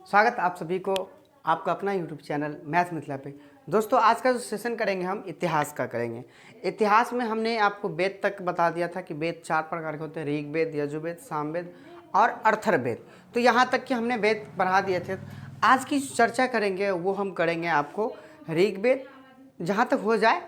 स्वागत आप सभी को आपका अपना यूट्यूब चैनल मैथ मिथिला पे। दोस्तों आज का जो सेशन करेंगे हम इतिहास का करेंगे। इतिहास में हमने आपको वेद तक बता दिया था कि वेद 4 प्रकार के होते हैं, ऋग्वेद, यजुर्वेद, सामवेद और अथर्ववेद। तो यहाँ तक कि हमने वेद पढ़ा दिए थे। आज की चर्चा करेंगे वो हम करेंगे आपको ऋग्वेद, जहाँ तक हो जाए,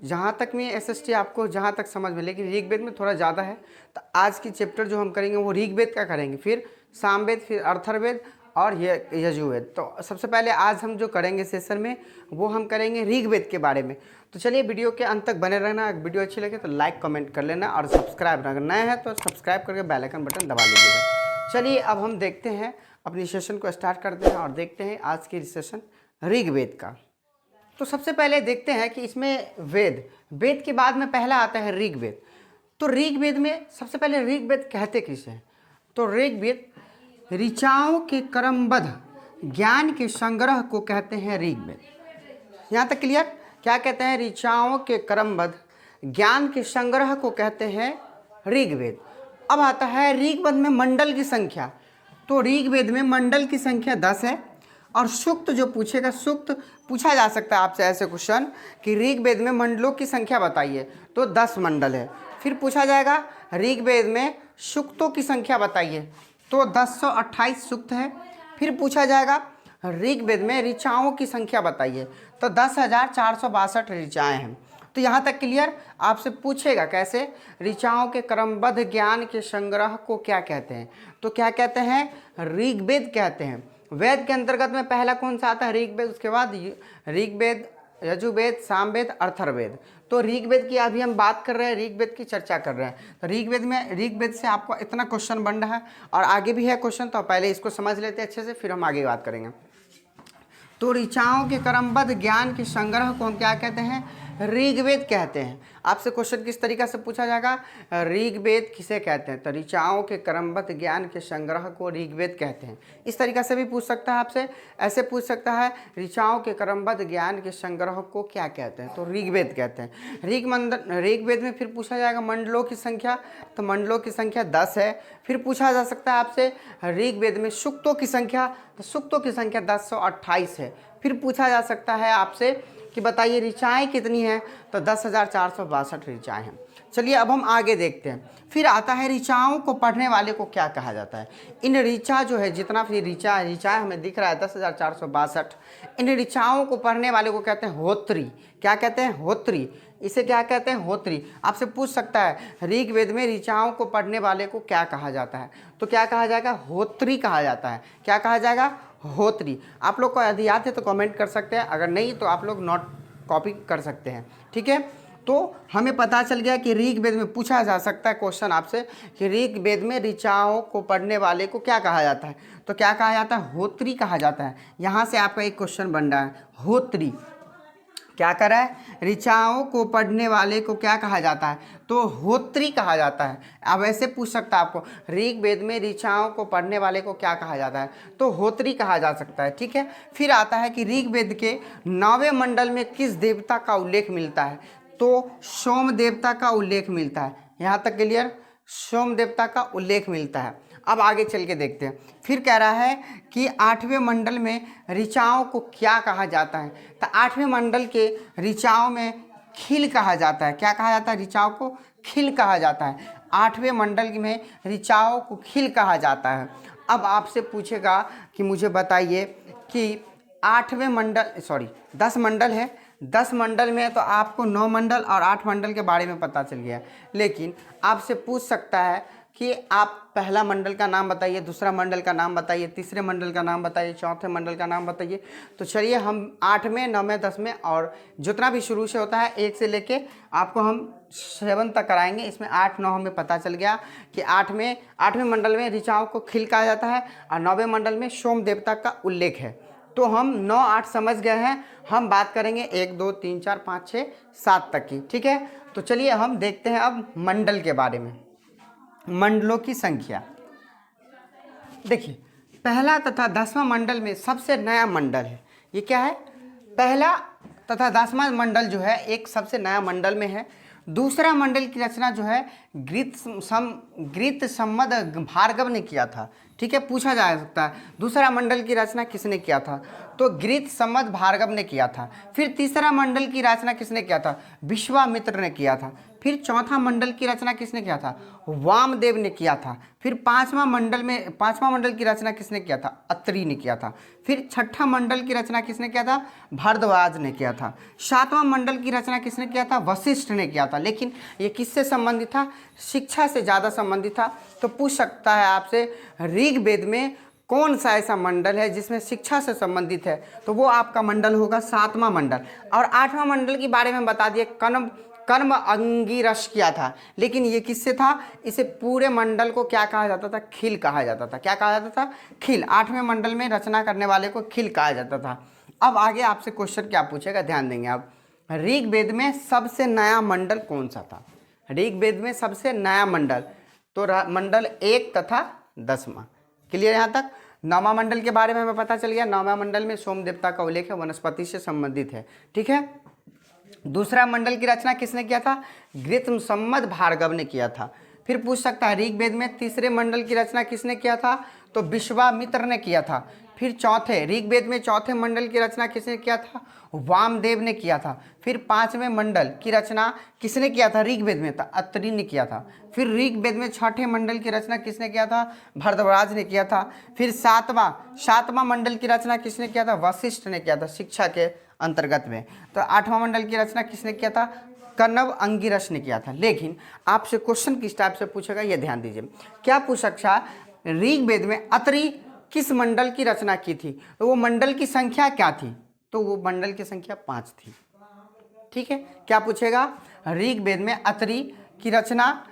जहाँ तक में एसएसटी आपको जहाँ तक समझ में, लेकिन ऋग्वेद में थोड़ा ज़्यादा है। तो आज की चैप्टर जो हम करेंगे वो ऋग्वेद का करेंगे, फिर सामवेद, फिर अथर्ववेद और यजुर्वेद। तो सबसे पहले आज हम जो करेंगे सेशन में वो हम करेंगे ऋग्वेद के बारे में। तो चलिए वीडियो के अंत तक बने रहना। वीडियो अच्छी लगे तो लाइक कमेंट कर लेना और सब्सक्राइब अगर नए हैं तो सब्सक्राइब करके बेल आइकन बटन दबा लीजिएगा। चलिए अब हम देखते हैं, अपनी सेशन को स्टार्ट करते हैं और देखते हैं आज की सेशन ऋग्वेद का। तो सबसे पहले देखते हैं कि इसमें वेद के बाद में पहला आता है ऋग्वेद। तो ऋग्वेद में सबसे पहले ऋग्वेद कहते किसे हैं? तो ऋग्वेद ऋचाओं के क्रमबद्ध ज्ञान के संग्रह को कहते हैं ऋग्वेद। यहाँ तक क्लियर? क्या कहते हैं? ऋचाओं के क्रमबद्ध ज्ञान के संग्रह को कहते हैं ऋग्वेद। अब आता है ऋग्वेद में मंडल की संख्या। तो ऋग्वेद में मंडल की संख्या 10 है। और सूक्त जो पूछेगा, सूक्त पूछा जा सकता है आपसे ऐसे क्वेश्चन कि ऋग्वेद में मंडलों की संख्या बताइए, तो 10 मंडल है। फिर पूछा जाएगा ऋग्वेद में सूक्तों की संख्या बताइए, तो 1028 सूक्त है। फिर पूछा जाएगा ऋग्वेद में ऋचाओं की संख्या बताइए, तो 10,462 ऋचाएँ हैं। तो यहाँ तक क्लियर? आपसे पूछेगा कैसे, ऋचाओं के क्रमबद्ध ज्ञान के संग्रह को क्या कहते हैं? तो क्या कहते हैं? ऋग्वेद कहते हैं। वेद के अंतर्गत में पहला कौन सा आता है? ऋग्वेद। उसके बाद ऋग्वेद, यजुर्वेद, सामवेद, अथर्ववेद। तो ऋग्वेद की अभी हम बात कर रहे हैं, ऋग्वेद की चर्चा कर रहे हैं। तो ऋग्वेद से आपको इतना क्वेश्चन बन रहा है और आगे भी है क्वेश्चन, तो पहले इसको समझ लेते हैं अच्छे से, फिर हम आगे बात करेंगे। तो ऋचाओं के क्रमबद्ध ज्ञान के संग्रह को हम क्या कहते हैं? ऋग्वेद कहते हैं। आपसे क्वेश्चन किस तरीका से पूछा जाएगा, ऋग्वेद किसे कहते हैं? तो ऋचाओं के क्रमबद्ध ज्ञान के संग्रह को ऋग्वेद कहते हैं। इस तरीका से भी पूछ सकता है आपसे, ऐसे पूछ सकता है ऋचाओं के क्रमबद्ध ज्ञान के संग्रह को क्या कहते हैं? तो ऋग्वेद कहते हैं। ऋग्वेद में फिर पूछा जाएगा मंडलों की संख्या, तो मंडलों की संख्या 10 है। फिर पूछा जा सकता है आपसे ऋग्वेद में सूक्तों की संख्या, तो सूक्तों की संख्या 1028 है। फिर पूछा जा सकता है आपसे कि बताइए ऋचाएँ कितनी हैं, तो 10,462 ऋचाएँ हैं। चलिए अब हम आगे देखते हैं। फिर आता है ऋचाओं को पढ़ने वाले को क्या कहा जाता है? इन ऋचा जो है, जितना भी ऋचाएँ हमें दिख रहा है 10,462, इन ऋचाओं को पढ़ने वाले को कहते हैं होत्री। क्या कहते हैं? होत्री। इसे क्या कहते हैं? होत्री। आपसे पूछ सकता है ऋग्वेद में ऋचाओं को पढ़ने वाले को क्या कहा जाता है? तो क्या कहा जाएगा? होत्री कहा जाता है। क्या कहा जाएगा? होत्री। आप लोग को यदि याद है तो कमेंट कर सकते हैं, अगर नहीं तो आप लोग नोट कॉपी कर सकते हैं। ठीक है, तो हमें पता चल गया कि ऋग्वेद में पूछा जा सकता है क्वेश्चन आपसे कि ऋग्वेद में ऋचाओं को पढ़ने वाले को क्या कहा जाता है? तो क्या कहा जाता है? होत्री कहा जाता है। यहाँ से आपका एक क्वेश्चन बन रहा है, होत्री क्या कर रहा है? ऋचाओं को पढ़ने वाले को क्या कहा जाता है? तो होत्री कहा जाता है। अब ऐसे पूछ सकता है आपको ऋग्वेद में ऋचाओं को पढ़ने वाले को क्या कहा जाता है? तो होत्री कहा जा सकता है। ठीक है, फिर आता है कि ऋग्वेद के 9वें मंडल में किस देवता का उल्लेख मिलता है? तो सोम देवता का उल्लेख मिलता है। यहाँ तक क्लियर? सोम देवता का उल्लेख मिलता है। अब आगे चल के देखते हैं। फिर कह रहा है कि 8वें मंडल में ऋचाओं को क्या कहा जाता है? तो 8वें मंडल के ऋचाओं में खिल कहा जाता है। क्या कहा जाता है? ऋचाओं को खिल कहा जाता है। 8वें मंडल में ऋचाओं को खिल कहा जाता है। अब आपसे पूछेगा कि मुझे बताइए कि 10 मंडल है, 10 मंडल में तो आपको 9 मंडल और 8 मंडल के बारे में पता चल गया, लेकिन आपसे पूछ सकता है कि आप पहला मंडल का नाम बताइए, दूसरा मंडल का नाम बताइए, तीसरे मंडल का नाम बताइए, चौथे मंडल का नाम बताइए। तो चलिए हम 8वें, 9वें, 10वें और जितना भी शुरू से होता है 1 से लेके आपको हम 7 तक कराएंगे। इसमें 8, 9 हमें पता चल गया कि 8वें मंडल में ऋचाओं को खिल कहा जाता है और 9वें मंडल में सोम देवता का उल्लेख है। तो हम 9, 8 समझ गए हैं। हम बात करेंगे 1, 2, 3, 4, 5, 6, 7 तक की। ठीक है, तो चलिए हम देखते हैं अब मंडल के बारे में। मंडलों की संख्या देखिए, पहला तथा 10वां मंडल में सबसे नया मंडल है। ये क्या है? पहला तथा 10वां मंडल जो है एक सबसे नया मंडल में है। दूसरा मंडल की रचना जो है घृत सम्मद भार्गव ने किया था। ठीक है, पूछा जा सकता है दूसरा मंडल की रचना किसने किया था, तो घृत सम्मद भार्गव ने किया था। फिर तीसरा मंडल की रचना किसने किया था, विश्वामित्र ने किया था। फिर चौथा मंडल की रचना किसने किया था, वामदेव ने किया था। फिर पांचवा मंडल की रचना किसने किया था, अत्रि ने किया था। फिर छठा मंडल की रचना किसने किया था, भारद्वाज ने किया था। सातवां मंडल की रचना किसने किया था, वशिष्ठ ने किया था। लेकिन ये किससे संबंधित था, शिक्षा से ज़्यादा संबंधित था। तो पूछ सकता है आपसे ऋग्वेद में कौन सा ऐसा मंडल है जिसमें शिक्षा से संबंधित है, तो वो आपका मंडल होगा सातवां मंडल। और आठवां मंडल के बारे में बता दिए, कर्म अंगिरस किया था। लेकिन ये किससे था, इसे पूरे मंडल को क्या कहा जाता था, खिल कहा जाता था। क्या कहा जाता था, खिल। आठवें मंडल में रचना करने वाले को खिल कहा जाता था। अब आगे आपसे क्वेश्चन क्या पूछेगा, ध्यान देंगे आप। ऋग्वेद में सबसे नया मंडल कौन सा था, ऋग्वेद में सबसे नया मंडल, तो मंडल 1 तथा 10वां। क्लियर यहाँ तक। 9वां मंडल के बारे में हमें पता चल गया। 9वां मंडल में सोम देवता का उल्लेख है, वनस्पति से संबंधित है। ठीक है। दूसरा मंडल की रचना किसने किया था, घृत सम्मद भार्गव ने किया था। फिर पूछ सकता है ऋग्वेद में तीसरे मंडल की रचना किसने किया था, तो विश्वामित्र ने किया था। फिर ऋग्वेद में चौथे मंडल की रचना किसने किया था, वामदेव ने किया था। फिर पांचवें मंडल की रचना किसने किया था ऋग्वेद में, तो अत्रि ने किया था। फिर ऋग्वेद में छठे मंडल की रचना किसने किया था, भारद्वाज ने किया था। फिर सातवां मंडल की रचना किसने किया था, वशिष्ठ ने किया था, शिक्षा के अंतर्गत में। तो आठवां मंडल की रचना किसने किया था, कर्णव अंगिरस ने किया था। लेकिन आपसे क्वेश्चन किस टाइप से पूछेगा, ये ध्यान दीजिए। क्या पूछ सकता, ऋग्वेद में अत्रि किस मंडल की रचना की थी, तो वो मंडल की संख्या क्या थी, तो वो मंडल की संख्या 5 थी। ठीक है। क्या पूछेगा, ऋग्वेद में अत्रि की रचना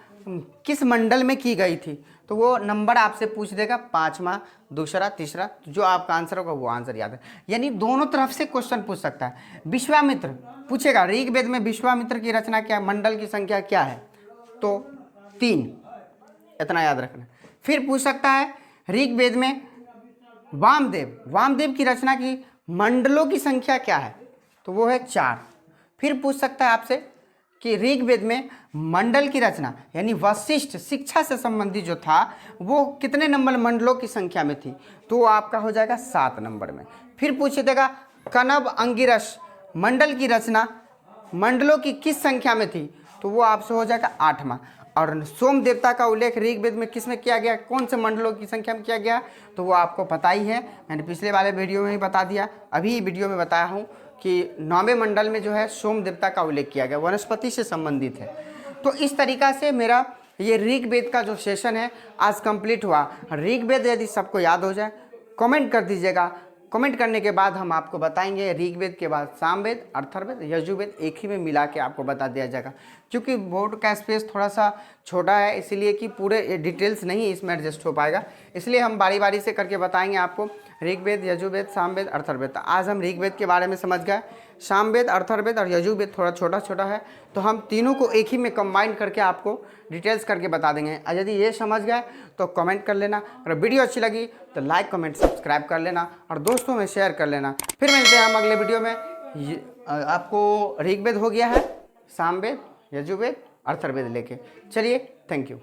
किस मंडल में की गई थी, तो वो नंबर आपसे पूछ देगा 5वां, दूसरा, तीसरा। जो आपका आंसर होगा वो आंसर याद है। यानी दोनों तरफ से क्वेश्चन पूछ सकता है। विश्वामित्र पूछेगा, ऋग्वेद में विश्वामित्र की रचना क्या, मंडल की संख्या क्या है, तो 3, इतना याद रखना। फिर पूछ सकता है ऋग्वेद में वामदेव की रचना की मंडलों की संख्या क्या है, तो वो है 4। फिर पूछ सकता है आपसे कि ऋग्वेद में मंडल की रचना यानी वशिष्ठ शिक्षा से संबंधित जो था वो कितने नंबर मंडलों की संख्या में थी, तो वो आपका हो जाएगा 7 नंबर में। फिर पूछ देगा कनब अंगिरस मंडल की रचना मंडलों की किस संख्या में थी, तो वो आपसे हो जाएगा 8वां। और सोम देवता का उल्लेख ऋग्वेद में किस में किया गया, कौन से मंडलों की संख्या में किया गया, तो वो आपको पता ही है, मैंने पिछले वाले वीडियो में ही बता दिया। अभी वीडियो में बताया हूँ कि 9वें मंडल में जो है सोम देवता का उल्लेख किया गया, वनस्पति से संबंधित है। तो इस तरीका से मेरा ये ऋग्वेद का जो सेशन है आज कंप्लीट हुआ। ऋग्वेद यदि सबको याद हो जाए कमेंट कर दीजिएगा। कमेंट करने के बाद हम आपको बताएंगे ऋग्वेद के बाद सामवेद, अथर्ववेद, यजुर्वेद एक ही में मिला के आपको बता दिया जाएगा। क्योंकि बोर्ड का स्पेस थोड़ा सा छोटा है, इसलिए कि पूरे डिटेल्स नहीं इसमें एडजस्ट हो पाएगा, इसलिए हम बारी बारी से करके बताएंगे आपको ऋग्वेद, यजुर्वेद, सामवेद, अथर्ववेद। आज हम ऋग्वेद के बारे में समझ गए। सामवेद, अथर्ववेद और यजुर्वेद थोड़ा छोटा छोटा है, तो हम तीनों को एक ही में कंबाइन करके आपको डिटेल्स करके बता देंगे। और यदि ये समझ गए तो कमेंट कर लेना, अगर वीडियो अच्छी लगी तो लाइक, कमेंट, सब्सक्राइब कर लेना और दोस्तों में शेयर कर लेना। फिर मिलते हैं हम अगले वीडियो में। आपको ऋग्वेद हो गया है, सामवेद, यजुर्वेद, अथर्ववेद लेके। चलिए, थैंक यू।